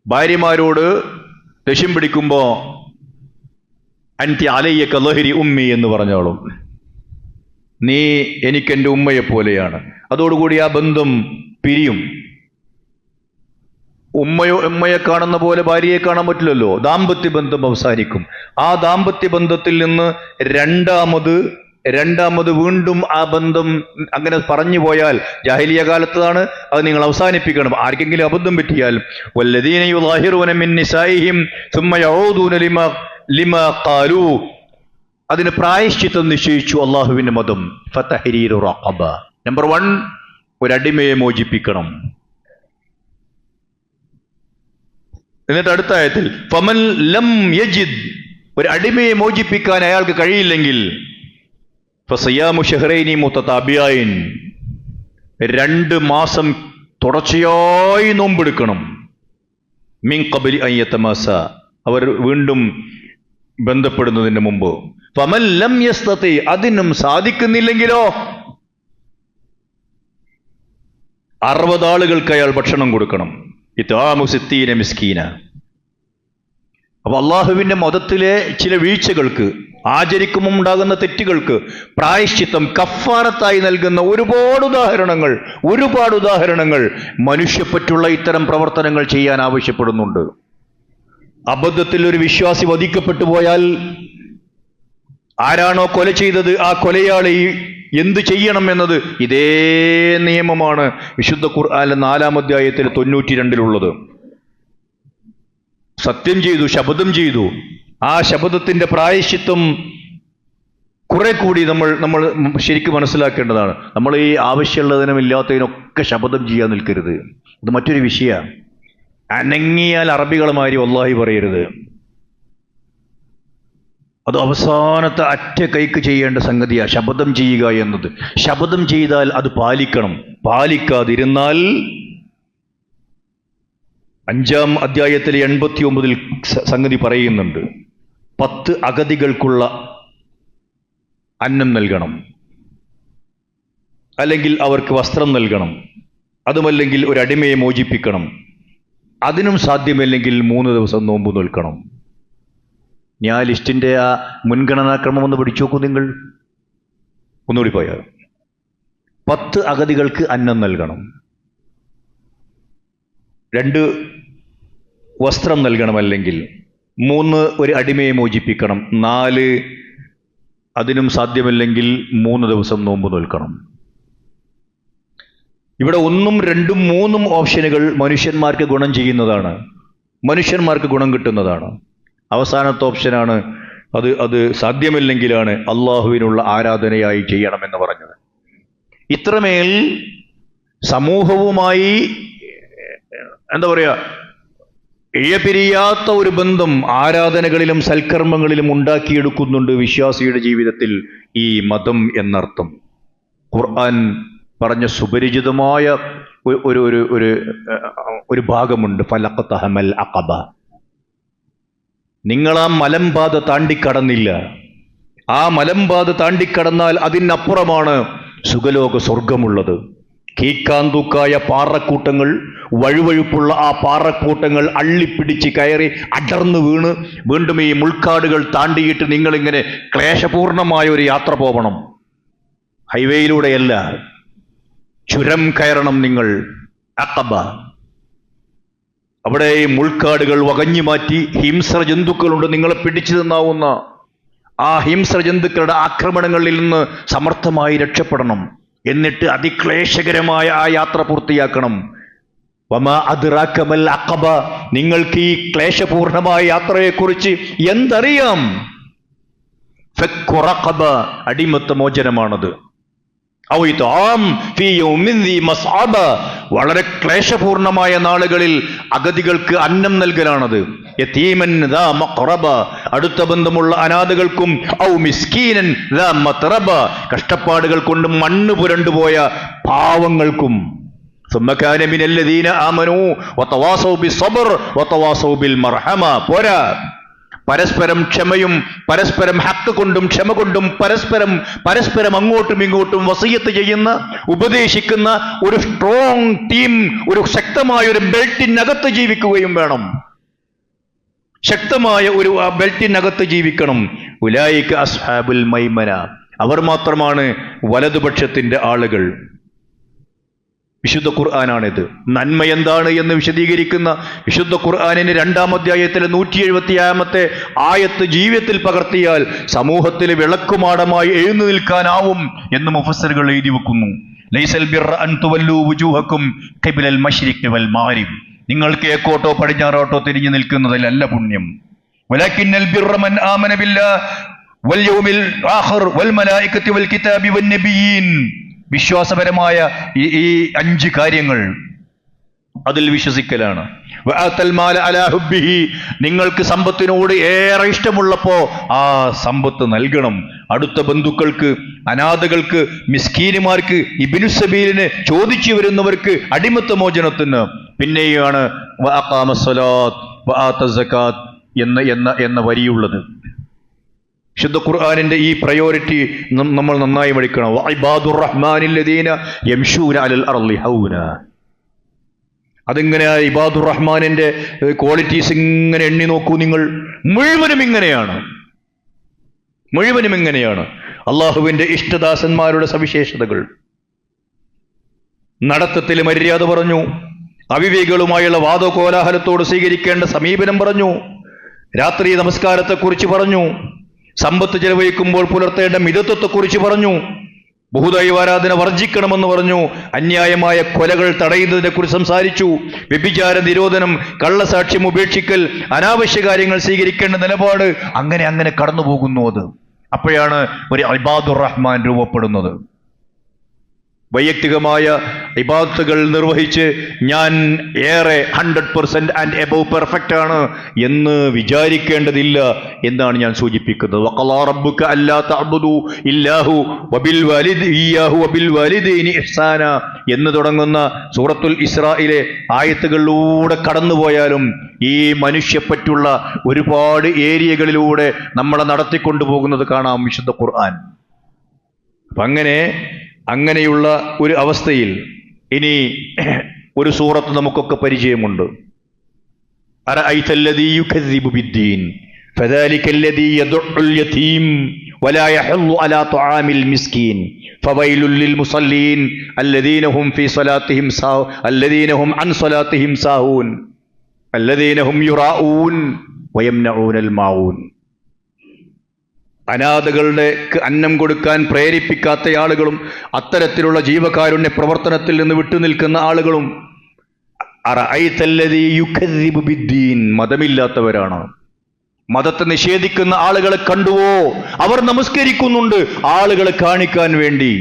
Speaker 1: ഭാര്യമാരോട് ദേഷ്യം പിടിക്കുമ്പോ അൻതി അലയ്യ കലഹരി ഉമ്മി എന്ന് പറഞ്ഞോളും, നീ എനിക്കെൻ്റെ ഉമ്മയെ പോലെയാണ്. അതോടുകൂടി ആ ബന്ധം പിരിയും. ഉമ്മയെ കാണുന്ന പോലെ ഭാര്യയെ കാണാൻ പറ്റില്ലല്ലോ. ദാമ്പത്യ ബന്ധം അവസാനിക്കും. ആ ദാമ്പത്യ ബന്ധത്തിൽ നിന്ന് രണ്ടാമത് വീണ്ടും ആ ബന്ധം അങ്ങനെ പറഞ്ഞു പോയാൽ ജാഹിലിയ കാലത്താണ്, അത് നിങ്ങൾ അവസാനിപ്പിക്കണം. ആർക്കെങ്കിലും അബദ്ധം പറ്റിയാൽ വല്ലദീന യുളാഹിറൂന മിൻ നിസാഇഹിം സുമ്മ യഊദൂന ലിമാ ഖാലൂ, അതിന് പ്രായശ്ചിത്തം നിശ്ചയിച്ചു അള്ളാഹുവിന്റെ മതം. ഫതഹരീറു റഖബ, നമ്പർ 1, ഒരു അടിമയെ മോചിപ്പിക്കണം. എന്നിട്ട് അടുത്ത ആയത്തിൽ ഫമൻ ലം യജിദ്, ഒരു അടിമയെ മോചിപ്പിക്കാൻ അയാൾക്ക് കഴിയില്ലെങ്കിൽ ഫസിയാമു ഷഹ്റൈനി മുതതാബിയൈൻ, 2 മാസം തുടർച്ചയായി നോമ്പെടുക്കണം. മിൻ ഖബ്ലി അൻ യതമാസ, അവർ വീണ്ടും ബന്ധപ്പെടുന്നതിന് മുമ്പ്. ഫമൻ ലം യസ്തതി, അതിനും സാധിക്കുന്നില്ലെങ്കിലോ 60 ആളുകൾക്ക് അയാൾ ഭക്ഷണം കൊടുക്കണം. ഇത്ആമു 60 മിസ്കീന. അപ്പൊ അള്ളാഹുവിന്റെ മതത്തിലെ ചില വീഴ്ചകൾക്ക്, ആചരിക്കുമ്പോൾ ഉണ്ടാകുന്ന തെറ്റുകൾക്ക് പ്രായശ്ചിത്തം കഫാറത്തായി നൽകുന്ന ഒരുപാട് ഉദാഹരണങ്ങൾ മനുഷ്യപ്പറ്റുള്ള ഇത്തരം പ്രവർത്തനങ്ങൾ ചെയ്യാൻ ആവശ്യപ്പെടുന്നുണ്ട്. അബദ്ധത്തിൽ ഒരു വിശ്വാസി വധിക്കപ്പെട്ടു പോയാൽ ആരാണോ കൊല ചെയ്തത് ആ കൊലയാളി എന്ത് ചെയ്യണം എന്നത് ഇതേ നിയമമാണ് വിശുദ്ധ ഖുർആനിലെ 4-ാം അധ്യായത്തിൽ 92-ലുള്ളത്. സത്യം ചെയ്തു, ശപഥം ചെയ്തു, ആ ശപഥത്തിന്റെ പ്രായശ്ചിത്തം കുറെ കൂടി നമ്മൾ ശരിക്കും മനസ്സിലാക്കേണ്ടതാണ്. നമ്മൾ ഈ ആവശ്യമുള്ളതിനും ഇല്ലാത്തതിനൊക്കെ ശപഥം ചെയ്യാൻ നിൽക്കരുത്. ഇത് മറ്റൊരു വിഷയമാണ്. അനങ്ങിയാൽ അറബികളുമാരി വല്ലാഹി പറയരുത്. അത് അവസാനത്തെ അറ്റ കൈക്ക് ചെയ്യേണ്ട സംഗതിയാണ് ശപഥം ചെയ്യുക എന്നത്. ശപഥം ചെയ്താൽ അത് പാലിക്കണം. പാലിക്കാതിരുന്നാൽ 5-ാം അധ്യായത്തിൽ 89-ൽ സംഗതി പറയുന്നുണ്ട്. 10 അഗതികൾക്കുള്ള അന്നം നൽകണം, അല്ലെങ്കിൽ അവർക്ക് വസ്ത്രം നൽകണം, അതുമല്ലെങ്കിൽ ഒരു അടിമയെ മോചിപ്പിക്കണം. അതിനും സാധ്യമല്ലെങ്കിൽ 3 ദിവസം നോമ്പ് നിൽക്കണം. ഞാൻ ലിസ്റ്റിന്റെ ആ മുൻഗണനാക്രമം ഒന്ന് പിടിച്ചു നോക്കൂ നിങ്ങൾ. ഒന്നുകൂടി പോയാൽ 10 അഗതികൾക്ക് അന്നം നൽകണം, 2 വസ്ത്രം നൽകണം, അല്ലെങ്കിൽ 3 ഒരു അടിമയെ മോചിപ്പിക്കണം, 4 അതിനും സാധ്യമല്ലെങ്കിൽ 3 ദിവസം നോമ്പ് നിൽക്കണം. ഇവിടെ 1, 2, 3 ഓപ്ഷനുകൾ മനുഷ്യന്മാർക്ക് ഗുണം ചെയ്യുന്നതാണ്, മനുഷ്യന്മാർക്ക് ഗുണം കിട്ടുന്നതാണ്. അവസാനത്തെ ഓപ്ഷനാണ് അത് സാധ്യമല്ലെങ്കിലാണ് അള്ളാഹുവിനുള്ള ആരാധനയായി ചെയ്യണമെന്ന് പറഞ്ഞത്. ഇത്രമേൽ സമൂഹവുമായി എന്താ പറയുക, ഇഴപിരിയാത്ത ഒരു ബന്ധം ആരാധനകളിലും സൽക്കർമ്മങ്ങളിലും ഉണ്ടാക്കിയെടുക്കുന്നുണ്ട് വിശ്വാസിയുടെ ജീവിതത്തിൽ ഈ മതം എന്നർത്ഥം. ഖുർആൻ പറഞ്ഞ സുപരിചിതമായ ഒരു ഭാഗമുണ്ട്. ഫലഖതഹമൽ അഖബ. നിങ്ങൾ ആ മലമ്പാത താണ്ടിക്കടന്നില്ല. ആ മലമ്പാത താണ്ടിക്കടന്നാൽ അതിനപ്പുറമാണ് സുഖലോക സ്വർഗമുള്ളത്. കീക്കാന്തൂക്കായ പാറക്കൂട്ടങ്ങൾ, വഴുവഴുപ്പുള്ള ആ പാറക്കൂട്ടങ്ങൾ അള്ളിപ്പിടിച്ച് കയറി അടർന്നു വീണ് വീണ്ടും ഈ മുൾക്കാടുകൾ താണ്ടിയിട്ട് നിങ്ങളിങ്ങനെ ക്ലേശപൂർണമായ ഒരു യാത്ര പോകണം. ഹൈവേയിലൂടെയല്ല, ചുരം കയറണം നിങ്ങൾ. അഖബ. അവിടെ ഈ മുൾക്കാടുകൾ വകഞ്ഞു മാറ്റി ഹിംസ്ര ജന്തുക്കളുണ്ട് നിങ്ങളെ പിടിച്ചു തിന്നാവുന്ന. ആ ഹിംസ്ര ജന്തുക്കളുടെ ആക്രമണങ്ങളിൽ നിന്ന് സമർത്ഥമായി രക്ഷപ്പെടണം. എന്നിട്ട് അതിക്ലേശകരമായ ആ യാത്ര പൂർത്തിയാക്കണം. വമാ അദ്റാക മൽ അഖബ, നിങ്ങൾക്ക് ഈ ക്ലേശപൂർണമായ യാത്രയെക്കുറിച്ച് എന്തറിയാം? ഫക്കു റഖബ, അടിമത്ത മോചനമാണത്. ഔ ഇത്ആം ഫീ യൗമിൻ ദി മസ്അബ, വളരെ ക്ലേശപൂർണമായ നാളുകളിൽ അഗതികൾക്ക് അന്നം നൽകലാണത്. യതീമൻ ദാ മഖറബ, അടുത്ത ബന്ധമുള്ള അനാഥകൾക്കും. ഔ മിസ്കീനൻ ദാ മത്രബ, കഷ്ടപ്പാടുകൾ കൊണ്ട് മണ്ണ് പുരണ്ടുപോയ പാവങ്ങൾക്കും. ثم كان من الذين آمنوا وتواصوا بالصبر وتواصوا بالمرحمة. പോരാ, പരസ്പരം ക്ഷമയും പരസ്പരം ഹക്ക് കൊണ്ടും ക്ഷമ കൊണ്ടും പരസ്പരം അങ്ങോട്ടും ഇങ്ങോട്ടും വസിയത്ത് ചെയ്യുന്ന, ഉപദേശിക്കുന്ന ഒരു സ്ട്രോങ് ടീം, ഒരു ശക്തമായ ഒരു ബെൽറ്റിനകത്ത് ജീവിക്കുകയും വേണം. ശക്തമായ ഒരു ബെൽറ്റിനകത്ത് ജീവിക്കണം. ഉലൈക അസ്ഹാബുൽ മൈമന, അവർ മാത്രമാണ് വലതുപക്ഷത്തിന്റെ ആളുകൾ. വിശുദ്ധ ഖുർആനാണിത്. നന്മ എന്താണ് എന്ന് വിശദീകരിക്കുന്ന വിശുദ്ധ ഖുർആനിന് 2-ാം അധ്യായത്തിലെ 170-ാമത്തെ ആയത്ത് ജീവിതത്തിൽ പകർത്തിയാൽ സമൂഹത്തിൽ വിളക്കുമാടമായി എഴുന്നു നിൽക്കാനാവും എന്ന് മുഫസ്സിറുകൾ എഴുതി വെക്കുന്നു. ലൈസൽ ബിർറ അൻ തുവല്ലു വുജൂഹക്കും ഖിബ്ലൽ മശ്രിഖി വൽ മഗ്രിബ്, നിങ്ങൾ കിഴക്കോട്ടോ പടിഞ്ഞാറോട്ടോ തിരിഞ്ഞു നിൽക്കുന്നതിലല്ല പുണ്യം. വലാകിന്നൽ ബിർറ മൻ ആമന ബില്ലാഹി വൽ യൗമിൽ ആഖിർ വൽ മലായികതി വൽ കിതാബി വൻ നബിയീൻ, വിശ്വാസപരമായ ഈ 5 കാര്യങ്ങൾ അതിൽ വിശ്വസിക്കലാണ്. നിങ്ങൾക്ക് സമ്പത്തിനോട് ഏറെ ഇഷ്ടമുള്ളപ്പോ ആ സമ്പത്ത് നൽകണം. അടുത്ത ബന്ധുക്കൾക്ക്, അനാഥകൾക്ക്, മിസ്കീനുമാർക്ക്, ഇബ്നു സബീലിന്, ചോദിച്ചു വരുന്നവർക്ക്, അടിമത്ത മോചനത്തിന്. പിന്നെയാണ് എന്ന വരിയുള്ളത്. ശുദ്ധ ഖുർആനിന്റെ ഈ പ്രയോറിറ്റി നമ്മൾ നന്നായി പഠിക്കണം. ഇബാദുർ റഹ്മാനില്ലദീന യംശൂന അലൽ അർളി ഹൗന. അതിങ്ങനെ ഇബാദുർ റഹ്മാനിന്റെ ക്വാളിറ്റീസ് ഇങ്ങനെ എണ്ണി നോക്കൂ നിങ്ങൾ. മുഴുവനും ഇങ്ങനെയാണ്. അള്ളാഹുവിന്റെ ഇഷ്ടദാസന്മാരുടെ സവിശേഷതകൾ. നടത്തത്തിൽ മര്യാദ പറഞ്ഞു, അവിവേകികളുമായുള്ള വാദകോലാഹലത്തോട് സ്വീകരിക്കേണ്ട സമീപനം പറഞ്ഞു, രാത്രി നമസ്കാരത്തെക്കുറിച്ച് പറഞ്ഞു, സമ്പത്ത് ചെലവഴിക്കുമ്പോൾ പുലർത്തേണ്ട മിതത്വത്തെക്കുറിച്ച് പറഞ്ഞു, ബഹുദൈവാരാധന വർജിക്കണമെന്ന് പറഞ്ഞു, അന്യായമായ കൊലകൾ തടയുന്നതിനെ കുറിച്ച് സംസാരിച്ചു, വ്യഭിചാര നിരോധനം, കള്ളസാക്ഷ്യം ഉപേക്ഷിക്കൽ, അനാവശ്യ കാര്യങ്ങൾ സ്വീകരിക്കേണ്ട നിലപാട്, അങ്ങനെ കടന്നു പോകുന്നു. അത് അപ്പോഴാണ് ഒരു ഇബാദുർ റഹ്മാൻ രൂപപ്പെടുന്നത്. വൈയക്തികമായ ഇബാദത്തുകൾ നിർവഹിച്ച് ഞാൻ ഏറെ 100% ആൻഡ് എബവ് പെർഫെക്റ്റ് ആണ് എന്ന് വിചാരിക്കേണ്ടതില്ല എന്നാണ് ഞാൻ സൂചിപ്പിക്കുന്നത്. വഖളാ റബ്ബുക അല്ലാ തഅബുദു ഇല്ലാഹു വബിൽ വാലിദൈനി ഇഹ്സാന എന്ന് തുടങ്ങുന്ന സൂറത്തുൽ ഇസ്രായിലെ ആയത്തുകളിലൂടെ കടന്നുപോയാലും ഈ മനുഷ്യപ്പറ്റുള്ള ഒരുപാട് ഏരിയകളിലൂടെ നമ്മളെ നടത്തിക്കൊണ്ടുപോകുന്നത് കാണാം വിശുദ്ധ ഖുർആൻ. അപ്പം അങ്ങനെയുള്ള ഒരു അവസ്ഥയിൽ ഇനി ഒരു സൂറത്ത് നമുക്കൊക്കെ പരിചയമുണ്ട്. അറഅയ്തല്ലദീ യുകദ്ദിബു ബിദ്ദീൻ ഫദാലികല്ലദീ യദുഉൽ യതീം വലാ യഹുല്ലു അലാ തുആമിൽ മിസ്കീൻ ഫവൈലുൽ ലിൽ മുസല്ലീൻ അല്ലദീന ഹും അൻ സ്വലാത്തിഹിം സാഹൂൻ അല്ലദീന ഹും യുറാഊൻ വയംനഊനൽ മാഊൻ. അനാഥകളുടെ അന്നം കൊടുക്കാൻ പ്രേരിപ്പിക്കാത്ത ആളുകളും അത്തരത്തിലുള്ള ജീവകാരുണ്യ പ്രവർത്തനത്തിൽ നിന്ന് വിട്ടുനിൽക്കുന്ന ആളുകളും അറഅയ്തല്ലദീ യുകദ്ദിബു ബിദ്ദീൻ, മതമില്ലാത്തവരാണ്. മതത്തെ നിഷേധിക്കുന്ന ആളുകളെ കണ്ടുവോ? അവർ നമസ്കരിക്കുന്നുണ്ട് ആളുകളെ കാണിക്കാൻ വേണ്ടി.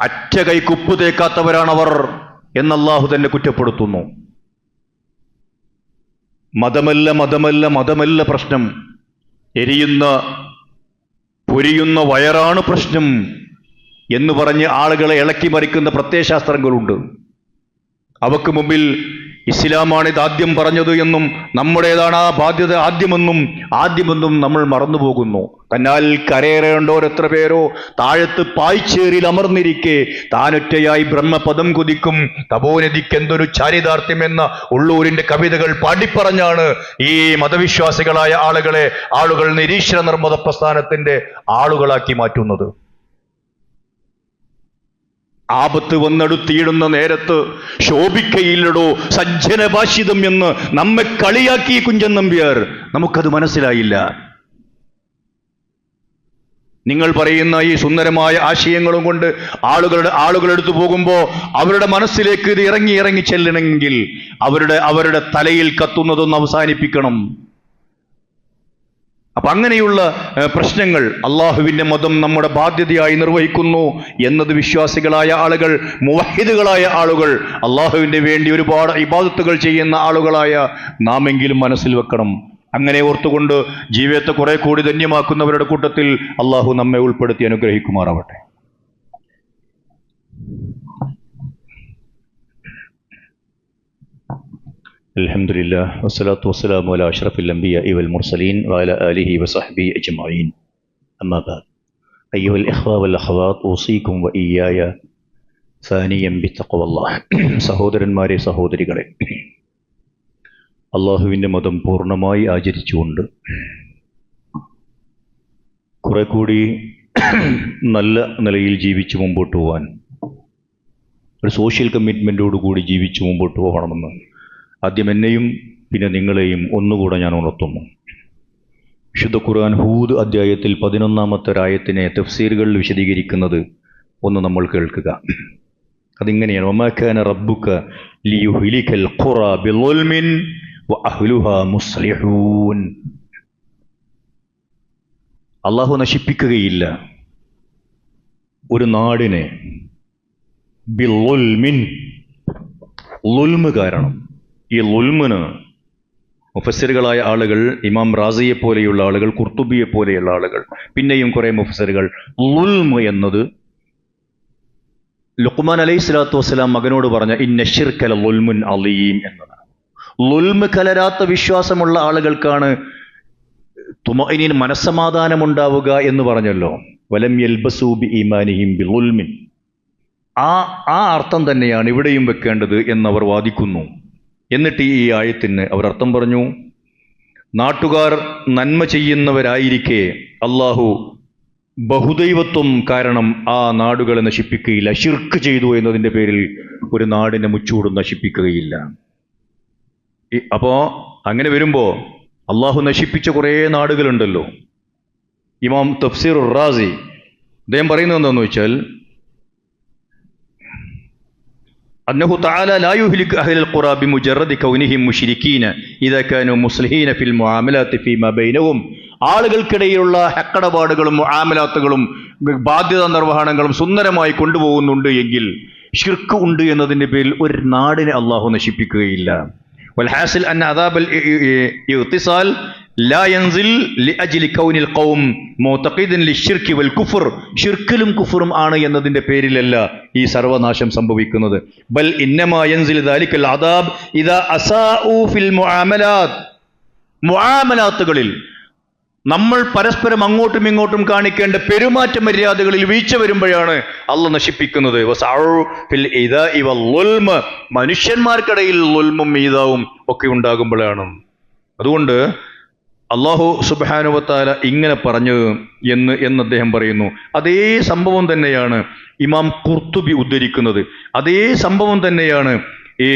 Speaker 1: അറ്റ കൈക്കുപ്പ് തേക്കാത്തവരാണവർ എന്ന് അല്ലാഹു തന്നെ കുറ്റപ്പെടുത്തുന്നു. മതമല്ല പ്രശ്നം, പൊരിയുന്ന വയറാണ് പ്രശ്നം എന്ന് പറഞ്ഞ് ആളുകളെ ഇളക്കി മറിക്കുന്ന പ്രത്യയശാസ്ത്രങ്ങളുണ്ട്. അവക്ക് മുമ്പിൽ ഇസ്ലാമാണ് ഇത് ആദ്യം പറഞ്ഞത് എന്നും നമ്മുടേതാണ് ആ ബാധ്യത ആദ്യമെന്നും നമ്മൾ മറന്നുപോകുന്നു. കനാൽ കരയേറേണ്ടോരെത്ര പേരോ താഴത്ത് പായ്ച്ചേറിൽ അമർന്നിരിക്കെ താനൊറ്റയായി ബ്രഹ്മപദം കുതിക്കും തപോനദിക്ക് എന്തൊരു ചാരിതാർത്ഥ്യമെന്ന ഉള്ളൂരിന്റെ കവിതകൾ പാടിപ്പറഞ്ഞാണ് ഈ മതവിശ്വാസികളായ ആളുകൾ നിരീശ്വര നിർമ്മത പ്രസ്ഥാനത്തിന്റെ ആളുകളാക്കി മാറ്റുന്നത്. ആപത്ത് വന്നെടുത്തിയിടുന്ന നേരത്ത് ശോഭിക്കയില്ലടോ സജ്ജനഭാഷിതം എന്ന് നമ്മെ കളിയാക്കി കുഞ്ചൻ നമ്പ്യാർ. നമുക്കത് മനസ്സിലായില്ല. നിങ്ങൾ പറയുന്ന ഈ സുന്ദരമായ ആശയങ്ങളും കൊണ്ട് ആളുകളെടുത്തു പോകുമ്പോൾ അവരുടെ മനസ്സിലേക്ക് ഇത് ഇറങ്ങി ചെല്ലണമെങ്കിൽ അവരുടെ തലയിൽ കത്തുന്നതൊന്ന് അവസാനിപ്പിക്കണം. അപ്പൊ അങ്ങനെയുള്ള പ്രശ്നങ്ങൾ അള്ളാഹുവിന്റെ മതം നമ്മുടെ ബാധ്യതയായി നിർവഹിക്കുന്നു എന്നത് വിശ്വാസികളായ ആളുകൾ, മുവഹിദുകളായ ആളുകൾ, അള്ളാഹുവിന്റെ വേണ്ടി ഒരുപാട് ഇബാദത്തുകൾ ചെയ്യുന്ന ആളുകളായ നാമെങ്കിലും മനസ്സിൽ വെക്കണം. അങ്ങനെ ഓർത്തുകൊണ്ട് ജീവിതത്തെ കുറെ കൂടി ധന്യമാക്കുന്നവരുടെ കൂട്ടത്തിൽ അള്ളാഹു നമ്മെ ഉൾപ്പെടുത്തി അനുഗ്രഹിക്കുമാറാവട്ടെ. അൽഹംദുലില്ലാഹ് വസ്സലാത്തു വസ്സലാമു അലാ അഷ്റഫിൽ അംബിയാഇ വൽ മുർസലീൻ വഅലാ ആലിഹി വസഹ്ബിഹി അജ്മഈൻ. അമ്മാ ബഅദ്. അയ്യുഹൽ ഇഖ്വാ വൽ അഖ്വാത്ത് ഊസീകും വഇയ്യായ സാനിയം ബിത്തഖ്വല്ലാഹ്. സഹോദരന്മാരെ, സഹോദരികളെ, അള്ളാഹുവിൻ്റെ മതം പൂർണ്ണമായി ആചരിച്ചുകൊണ്ട് കുറെ കൂടി നല്ല നിലയിൽ ജീവിച്ച് മുമ്പോട്ട് പോകാൻ, ഒരു സോഷ്യൽ കമ്മിറ്റ്മെൻറ്റോടുകൂടി ജീവിച്ച് മുമ്പോട്ട് പോകണമെന്ന് ആദ്യം എന്നെയും പിന്നെ നിങ്ങളെയും ഒന്നുകൂടെ ഞാൻ ഉണർത്തുന്നു. വിശുദ്ധ ഖുർആൻ ഹൂദ് അധ്യായത്തിൽ 11-ാമത്തെ ആയത്തിനെ തഫ്സീറുകളിൽ വിശദീകരിക്കുന്നത് ഒന്ന് നമ്മൾ കേൾക്കുക. അതിങ്ങനെയാണ്: വമാ കാന റബ്ബുക ലിയുഹ്ലികൽ ഖുറ ബിളുൽമിൻ വഅഹ്ലുഹാ മുസ്ലിഹൂൻ. അള്ളാഹു നശിപ്പിക്കുകയില്ല ഒരു നാടിനെ ബിളുൽമിൻ, ളുൽമ് കാരണം. ഈ ളുൽമിന് മുഫസ്സിറുകളായ ആളുകൾ, ഇമാം റാസിയെ പോലെയുള്ള ആളുകൾ, ഖുർത്തുബിയെ പോലെയുള്ള ആളുകൾ, പിന്നെയും കുറെ മുഫസ്സിറുകൾ ളുൽമ് എന്നത് ലുഖ്മാൻ അലൈഹി സ്വലാത്തു വസ്സലാം മകനോട് പറഞ്ഞ ഇന്ന ശിർക ലളുൽമുൻ അളീം എന്നതാണ്. ളുൽമ് കലരാത്ത വിശ്വാസമുള്ള ആളുകൾക്കാണ് തുമഇനീൻ, മനസ്സമാധാനമുണ്ടാവുക എന്ന് പറഞ്ഞല്ലോ. വലം യൽബസൂ ബിഈമാനിഹിം ബിളുൽമിൻ. ആ അർത്ഥം തന്നെയാണ് ഇവിടെയും വെക്കേണ്ടത് എന്നവർ വാദിക്കുന്നു. എന്നിട്ട് ഈ ആയത്തിന് അവർ അർത്ഥം പറഞ്ഞു: നാട്ടുകാർ നന്മ ചെയ്യുന്നവരായിരിക്കെ അള്ളാഹു ബഹുദൈവത്വം കാരണം ആ നാടുകളെ നശിപ്പിക്കുകയില്ല. ശിർക്ക് ചെയ്തു എന്നതിൻ്റെ പേരിൽ ഒരു നാടിനെ മുച്ചൂടും നശിപ്പിക്കുകയില്ല. അപ്പോ അങ്ങനെ വരുമ്പോ അള്ളാഹു നശിപ്പിച്ച കുറേ നാടുകളുണ്ടല്ലോ. ഇമാം തഫ്സീർ റാസി അദ്ദേഹം പറയുന്നത് എന്താണെന്ന് വെച്ചാൽ, അന്നഹു തആല ലാ യുഹ്ലികു അഹ്ലൽ ഖുറാ ബിമുജറദി കൗനിഹിം മുശ്രിക്കീന ഇദാ കാനൂ മുസ്ലിഹീന ഫിൽ മുആമലാത്തി ഫീമാ ബൈനഹും. ആളുകൾക്കിടയിലുള്ള ഹക്കടപാടുകളും മുആമലാത്തുകളും ബാധ്യതാ നിർവഹണങ്ങളും സുന്ദരമായി കൊണ്ടുപോകുന്നുണ്ട് എങ്കിൽ ശിർക്ക് ഉണ്ട് എന്നതിൻ്റെ പേരിൽ ഒരു നാടിനെ അള്ളാഹു നശിപ്പിക്കുകയില്ല. വൽഹാസിൽ അന്ന അദാബൽ ഇഗ്തിസാൽ ലാ യൻസിൽ ലിഅജ്ലി കൗനിൽ ഖൗം മുതഖിദൻ ലിശ്ശിർകി വൽ കുഫർ. ശിർക്കിലും കുഫറും ആണ് എന്നതിൻ്റെ പേരിലല്ല ഈ സർവനാശം സംഭവിക്കുന്നത്. ബൽ ഇന്നമാ യൻസിൽ ദാലികൽ അദാബ് ഇദാ അസാഉ ഫിൽ മുആമലാത്തുകളിൽ നമ്മൾ പരസ്പരം അങ്ങോട്ടും ഇങ്ങോട്ടും കാണിക്കേണ്ട പെരുമാറ്റ മര്യാദകളിൽ വീഴ്ച വരുമ്പോഴാണ് അള്ളാഹ് നശിപ്പിക്കുന്നത്. മനുഷ്യന്മാർക്കിടയിൽ ളുൽമും ഈദാവും ഒക്കെ ഉണ്ടാകുമ്പോഴാണ്. അതുകൊണ്ട് അള്ളാഹു സുബ്ഹാനഹു വ തആല ഇങ്ങനെ പറഞ്ഞു എന്ന് അദ്ദേഹം പറയുന്നു. അതേ സംഭവം തന്നെയാണ് ഇമാം ഖുർത്തുബി ഉദ്ധരിക്കുന്നത്. അതേ സംഭവം തന്നെയാണ് ഈ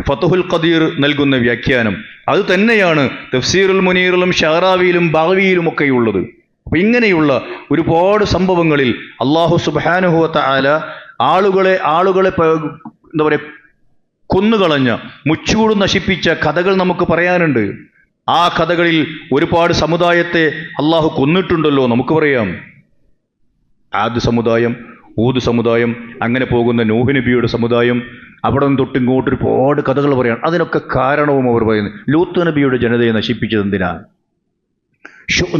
Speaker 1: ഫത്ഹുൽ ഖദീർ നൽകുന്ന വ്യാഖ്യാനം. അത് തന്നെയാണ് തഫ്സീറുൽ മുനീറിലും ഷഅറാവിയിലും ബഗവിയിലും ഒക്കെയുള്ളത്. അപ്പൊ ഇങ്ങനെയുള്ള ഒരുപാട് സംഭവങ്ങളിൽ അള്ളാഹു സുബ്ഹാനഹു വ തആല ആളുകളെ എന്താ പറയുക, കൊന്നുകളഞ്ഞ, മുച്ചൂട് നശിപ്പിച്ച കഥകൾ നമുക്ക് പറയാനുണ്ട്. ആ കഥകളിൽ ഒരുപാട് സമുദായത്തെ അള്ളാഹു കൊന്നിട്ടുണ്ടല്ലോ. നമുക്ക് പറയാം, ആദ് സമുദായം, ഊദ് സമുദായം, അങ്ങനെ പോകുന്ന നൂഹ് നബിയുടെ സമുദായം, അവിടെ നിന്ന് തൊട്ടിങ്ങോട്ട് ഒരുപാട് കഥകൾ പറയാം. അതിനൊക്കെ കാരണവും അവർ പറയുന്നത് ലൂത്ത് നബിയുടെ ജനതയെ നശിപ്പിച്ചത് എന്തിനാ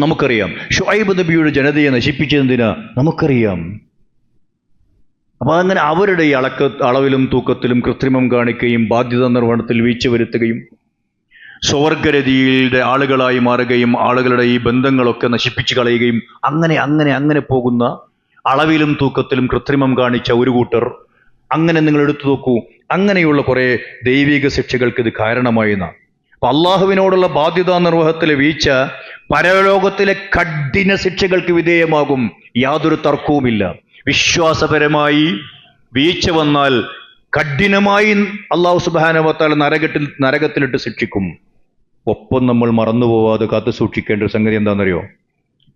Speaker 1: നമുക്കറിയാം. ഷുഐബ് നബിയുടെ ജനതയെ നശിപ്പിച്ചത് എന്തിനാ നമുക്കറിയാം. അപ്പൊ അങ്ങനെ അവരുടെ ഈ അളവിലും തൂക്കത്തിലും കൃത്രിമം കാണിക്കുകയും ബാധ്യതാ നിർവഹണത്തിൽ വീഴ്ച വരുത്തുകയും സ്വർഗരതിയുടെ ആളുകളായി മാറുകയും ആളുകളുടെ ഈ ബന്ധങ്ങളൊക്കെ നശിപ്പിച്ചു കളയുകയും അങ്ങനെ പോകുന്ന അളവിലും തൂക്കത്തിലും കൃത്രിമം കാണിച്ച ഒരു കൂട്ടർ, അങ്ങനെ നിങ്ങൾ എടുത്തു നോക്കൂ. അങ്ങനെയുള്ള കുറെ ദൈവിക ശിക്ഷകൾക്ക് ഇത് കാരണമായെന്നാണ്. അപ്പൊ അള്ളാഹുവിനോടുള്ള ബാധ്യതാ നിർവഹണത്തിലെ വീഴ്ച പരലോകത്തിലെ കഠിന ശിക്ഷകൾക്ക് വിധേയമാകും, യാതൊരു തർക്കവുമില്ല. വിശ്വാസപരമായി വീഴ്ച വന്നാൽ കഠിനമായി അള്ളാഹു സുബ്ഹാനഹു വ തആല നരകത്തിലിട്ട് ശിക്ഷിക്കും. ഒപ്പം നമ്മൾ മറന്നുപോവാതെ കാത്തു സൂക്ഷിക്കേണ്ട ഒരു സംഗതി എന്താണെന്നറിയോ?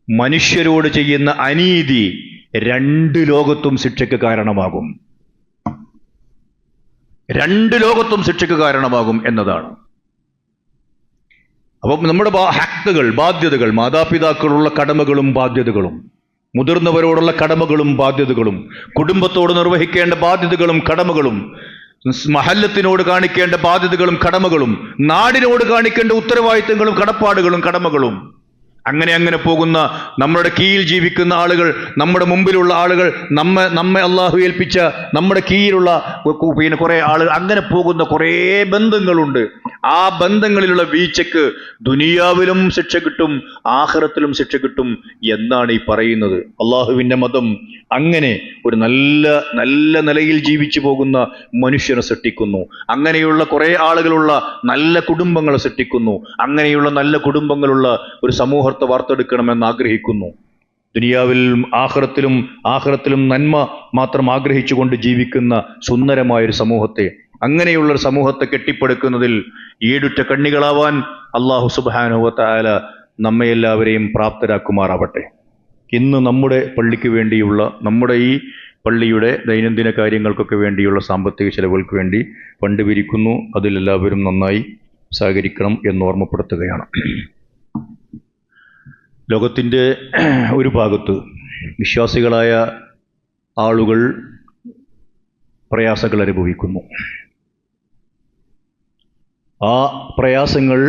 Speaker 1: മനുഷ്യരോട് ചെയ്യുന്ന അനീതി രണ്ട് ലോകത്തും ശിക്ഷയ്ക്ക് കാരണമാകും. രണ്ട് ലോകത്തും ശിക്ഷയ്ക്ക് കാരണമാകും എന്നതാണ്. അപ്പം നമ്മുടെ ഹക്കുകൾ, ബാധ്യതകൾ, മാതാപിതാക്കളുള്ള കടമകളും ബാധ്യതകളും, മുതിർന്നവരോടുള്ള കടമകളും ബാധ്യതകളും, കുടുംബത്തോട് നിർവഹിക്കേണ്ട ബാധ്യതകളും കടമകളും, മഹല്ലത്തിനോട് കാണിക്കേണ്ട ബാധ്യതകളും കടമകളും, നാടിനോട് കാണിക്കേണ്ട ഉത്തരവാദിത്തങ്ങളും കടപ്പാടുകളും കടമകളും, അങ്ങനെ പോകുന്ന നമ്മുടെ കീഴിൽ ജീവിക്കുന്ന ആളുകൾ, നമ്മുടെ മുമ്പിലുള്ള ആളുകൾ, നമ്മെ അള്ളാഹു ഏൽപ്പിച്ച നമ്മുടെ കീഴിലുള്ള കുറെ ആളുകൾ, അങ്ങനെ പോകുന്ന കുറേ ബന്ധങ്ങളുണ്ട്. ആ ബന്ധങ്ങളിലുള്ള വീഴ്ചക്ക് ദുനിയാവിലും ശിക്ഷ കിട്ടും, ആഖിറത്തിലും ശിക്ഷ കിട്ടും എന്നാണ് ഈ പറയുന്നത്. അള്ളാഹുവിൻ്റെ മതം അങ്ങനെ ഒരു നല്ല നിലയിൽ ജീവിച്ചു പോകുന്ന മനുഷ്യനെ സൃഷ്ടിക്കുന്നു. അങ്ങനെയുള്ള കുറേ ആളുകളുള്ള നല്ല കുടുംബങ്ങളെ സൃഷ്ടിക്കുന്നു. അങ്ങനെയുള്ള നല്ല കുടുംബങ്ങളുള്ള ഒരു സമൂഹത്തെ വാർത്തെടുക്കണമെന്ന് ആഗ്രഹിക്കുന്നു. ദുനിയാവിലും ആഖിറത്തിലും നന്മ മാത്രം ആഗ്രഹിച്ചുകൊണ്ട് ജീവിക്കുന്ന സുന്ദരമായൊരു സമൂഹത്തെ, അങ്ങനെയുള്ളൊരു സമൂഹത്തെ കെട്ടിപ്പടുക്കുന്നതിൽ ഈടുറ്റ കണ്ണികളാവാൻ അല്ലാഹു സുബ്ഹാനഹു വ തആല നമ്മയെല്ലാവരെയും പ്രാപ്തരാക്കുമാറാവട്ടെ. ഇന്ന് നമ്മുടെ പള്ളിക്ക് വേണ്ടിയുള്ള, നമ്മുടെ ഈ പള്ളിയുടെ ദൈനംദിന കാര്യങ്ങൾക്കൊക്കെ വേണ്ടിയുള്ള സാമ്പത്തിക ചെലവുകൾക്ക് വേണ്ടി ഫണ്ട് പിരിക്കുന്നു. അതിലെല്ലാവരും നന്നായി സഹകരിക്കണം എന്ന് ഓർമ്മപ്പെടുത്തുകയാണ്. ലോകത്തിൻ്റെ ഒരു ഭാഗത്ത് വിശ്വാസികളായ ആളുകൾ പ്രയാസങ്ങൾ അനുഭവിക്കുന്നു. ആ പ്രയാസങ്ങൾ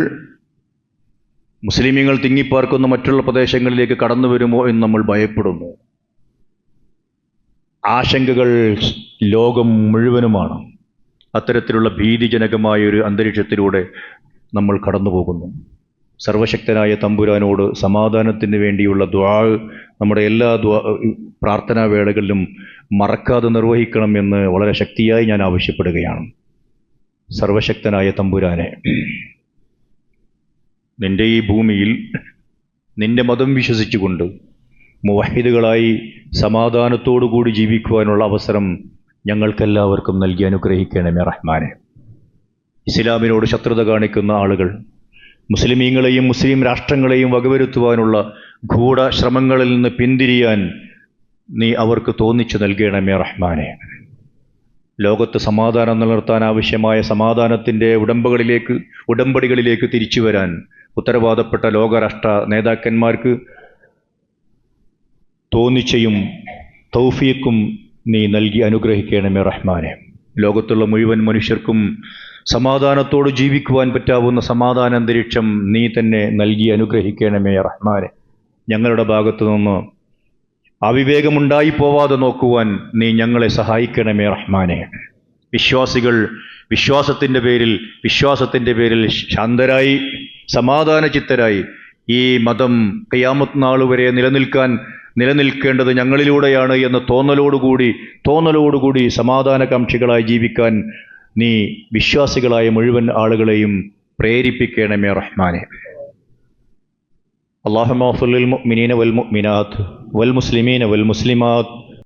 Speaker 1: മുസ്ലിമീങ്ങൾ തിങ്ങിപ്പാർക്കുന്ന മറ്റുള്ള പ്രദേശങ്ങളിലേക്ക് കടന്നു വരുമോ എന്ന് നമ്മൾ ഭയപ്പെടുന്നു. ആശങ്കകൾ ലോകം മുഴുവനുമാണ്. അത്തരത്തിലുള്ള ഭീതിജനകമായൊരു അന്തരീക്ഷത്തിലൂടെ നമ്മൾ കടന്നു പോകുന്നു. സർവശക്തനായ തമ്പുരാനോട് സമാധാനത്തിന് വേണ്ടിയുള്ള ദുആ നമ്മുടെ എല്ലാ പ്രാർത്ഥനാ വേളകളിലും മറക്കാതെ നിർവഹിക്കണം എന്ന് വളരെ ശക്തിയായി ഞാൻ ആവശ്യപ്പെടുകയാണ്. സർവശക്തനായ തമ്പുരാനെ, നിന്റെ ഈ ഭൂമിയിൽ നിന്റെ മതം വിശ്വസിച്ചുകൊണ്ട് മുവഹിദുകളായി സമാധാനത്തോടുകൂടി ജീവിക്കുവാനുള്ള അവസരം ഞങ്ങൾക്കെല്ലാവർക്കും നൽകി അനുഗ്രഹിക്കണമേ റഹ്മാനെ. ഇസ്ലാമിനോട് ശത്രുത കാണിക്കുന്ന ആളുകൾ, മുസ്ലിമീങ്ങളെയും മുസ്ലിം രാഷ്ട്രങ്ങളെയും വകവരുത്തുവാനുള്ള ഗൂഢശ്രമങ്ങളിൽ നിന്ന് പിന്തിരിയാൻ നീ അവർക്ക് തോന്നിച്ചു നൽകണമേ റഹ്മാനെ. ലോകത്ത് സമാധാനം നിലനിർത്താൻ ആവശ്യമായ സമാധാനത്തിൻ്റെ ഉടമ്പടികളിലേക്ക് തിരിച്ചു വരാൻ ഉത്തരവാദപ്പെട്ട ലോകരാഷ്ട്ര നേതാക്കന്മാർക്ക് തോന്നിച്ചയും തൗഫീഖും നീ നൽകി അനുഗ്രഹിക്കണമേ റഹ്മാനെ. ലോകത്തുള്ള മുഴുവൻ മനുഷ്യർക്കും സമാധാനത്തോട് ജീവിക്കുവാൻ പറ്റാവുന്ന സമാധാന അന്തരീക്ഷം നീ തന്നെ നൽകി അനുഗ്രഹിക്കണമേ റഹ്മാനെ. ഞങ്ങളുടെ ഭാഗത്തു നിന്ന് അവിവേകമുണ്ടായി പോവാതെ നോക്കുവാൻ നീ ഞങ്ങളെ സഹായിക്കണമേ റഹ്മാനെ. വിശ്വാസികൾ വിശ്വാസത്തിൻ്റെ പേരിൽ ശാന്തരായി സമാധാനചിത്തരായി ഈ മതം ഖിയാമത്ത് നാൾ വരെ നിലനിൽക്കേണ്ടത് ഞങ്ങളിലൂടെയാണ് എന്ന തോന്നലോടുകൂടി സമാധാനകാംക്ഷികളായി ജീവിക്കാൻ നീ വിശ്വാസികളായ മുഴുവൻ ആളുകളെയും പ്രേരിപ്പിക്കണമേ റഹ്മാനെ. اللهم اغفر للمؤمنين والمؤمنات والمسلمين والمسلمات